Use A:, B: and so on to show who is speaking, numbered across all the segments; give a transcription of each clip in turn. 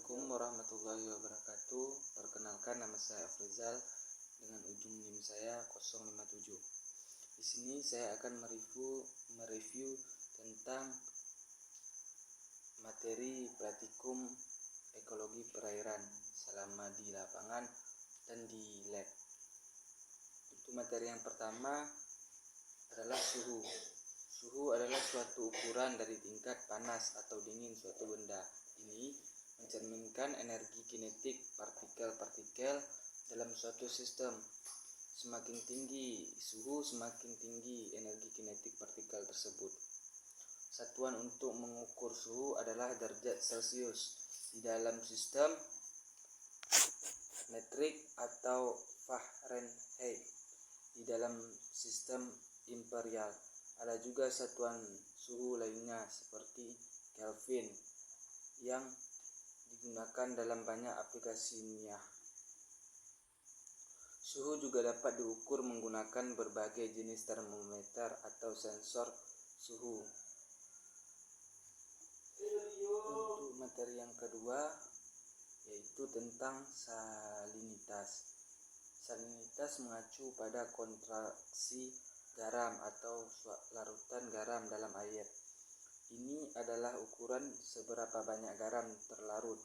A: Assalamualaikum warahmatullahi wabarakatuh. Perkenalkan, nama saya Afrizal dengan ujung NIM saya 057. Di sini saya akan mereview tentang materi praktikum ekologi perairan selama di lapangan dan di lab. Untuk materi yang pertama adalah suhu. Suhu adalah suatu ukuran dari tingkat panas atau dingin suatu benda. Ini mencerminkan energi kinetik partikel-partikel dalam suatu sistem. Semakin tinggi suhu, semakin tinggi energi kinetik partikel tersebut. Satuan untuk mengukur suhu adalah derajat Celcius. Di dalam sistem metrik atau Fahrenheit. Di dalam sistem imperial. Ada juga satuan suhu lainnya seperti Kelvin yang digunakan dalam banyak aplikasi ilmiah. Suhu juga dapat diukur menggunakan berbagai jenis termometer atau sensor suhu. Untuk materi yang kedua yaitu tentang salinitas. Salinitas mengacu pada kontraksi garam atau larutan garam dalam air. Ini adalah ukuran seberapa banyak garam terlarut,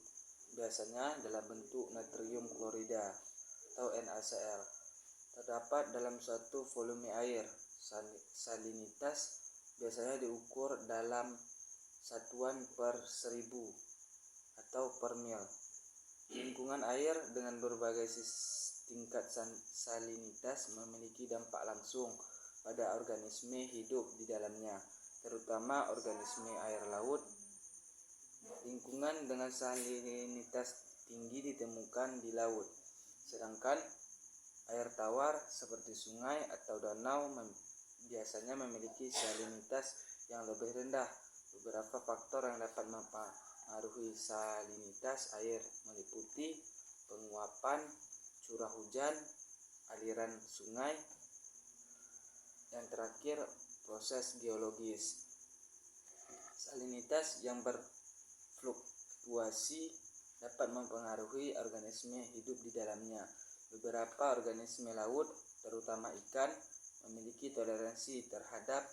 A: biasanya dalam bentuk natrium klorida atau NaCl, terdapat dalam suatu volume air. Salinitas biasanya diukur dalam satuan per 1000 atau per mil. Lingkungan air dengan berbagai tingkat salinitas memiliki dampak langsung pada organisme hidup di dalamnya, terutama organisme air laut. Lingkungan dengan salinitas tinggi ditemukan di laut, sedangkan air tawar seperti sungai atau danau biasanya memiliki salinitas yang lebih rendah. Beberapa faktor yang dapat mempengaruhi salinitas air meliputi penguapan, curah hujan, aliran sungai, yang terakhir proses geologis. Salinitas yang berfluktuasi dapat mempengaruhi organisme hidup di dalamnya. Beberapa organisme laut, terutama ikan, memiliki toleransi terhadap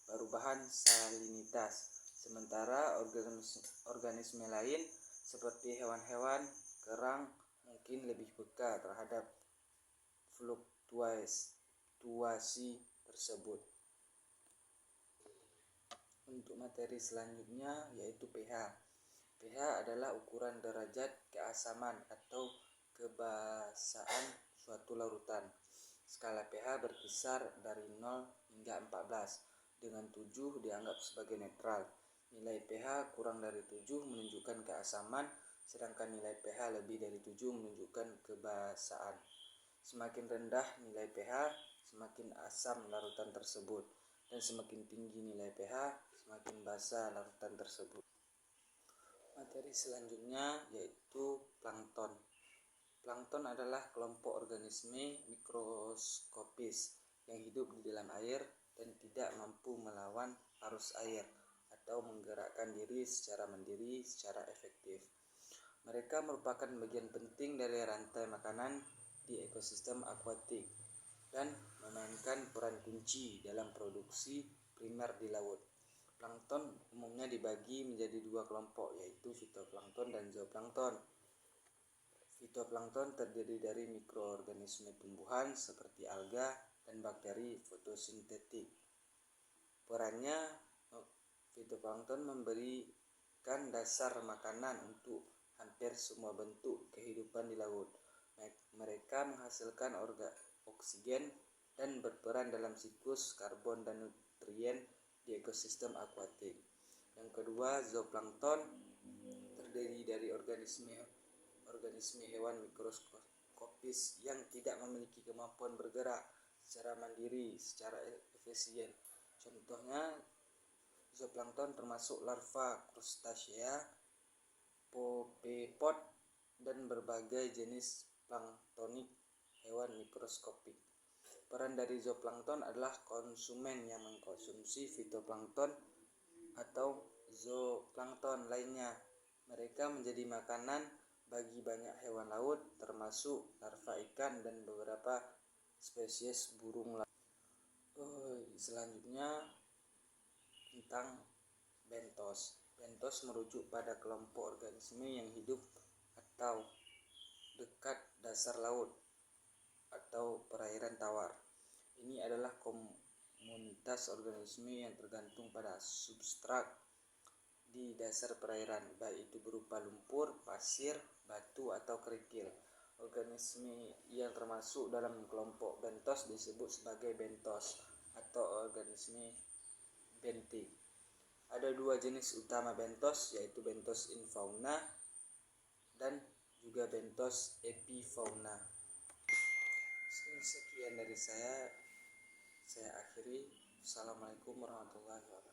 A: perubahan salinitas, sementara organisme lain seperti hewan-hewan kerang mungkin lebih peka terhadap fluktuasi tersebut. Untuk materi selanjutnya yaitu pH. pH adalah ukuran derajat keasaman atau kebasaan suatu larutan. Skala pH berkisar dari 0 hingga 14, dengan 7 dianggap sebagai netral. Nilai pH kurang dari 7 menunjukkan keasaman, sedangkan nilai pH lebih dari 7 menunjukkan kebasaan. Semakin rendah nilai pH, semakin asam larutan tersebut, dan semakin tinggi nilai pH, semakin basa larutan tersebut. Materi selanjutnya yaitu plankton. Plankton adalah kelompok organisme mikroskopis yang hidup di dalam air dan tidak mampu melawan arus air atau menggerakkan diri secara mandiri secara efektif. Mereka merupakan bagian penting dari rantai makanan di ekosistem akuatik dan memainkan peran kunci dalam produksi primer di laut. Plankton umumnya dibagi menjadi dua kelompok, yaitu fitoplankton dan zooplankton. Fitoplankton terdiri dari mikroorganisme tumbuhan seperti alga dan bakteri fotosintetik. Perannya, fitoplankton memberikan dasar makanan untuk hampir semua bentuk kehidupan di laut. Mereka menghasilkan oksigen dan berperan dalam siklus karbon dan nutrien di ekosistem akuatik. Yang kedua, zooplankton terdiri dari organisme hewan mikroskopis yang tidak memiliki kemampuan bergerak secara mandiri secara efisien. Contohnya, zooplankton termasuk larva krustasea, popepod, dan berbagai jenis planktonik hewan mikroskopik. Peran dari zooplankton adalah konsumen yang mengkonsumsi fitoplankton atau zooplankton lainnya Mereka menjadi makanan bagi banyak hewan laut, termasuk larva ikan dan beberapa spesies burung laut. Selanjutnya tentang bentos. Bentos merujuk pada kelompok organisme yang hidup atau dekat dasar laut atau perairan tawar. Ini adalah komunitas organisme yang tergantung pada substrat di dasar perairan, baik itu berupa lumpur, pasir, batu, atau kerikil. Organisme yang termasuk dalam kelompok bentos disebut sebagai bentos atau organisme benthic. Ada dua jenis utama bentos, yaitu bentos infauna dan juga bentos epifauna. Sekian dari saya akhiri. Assalamualaikum warahmatullahi wabarakatuh.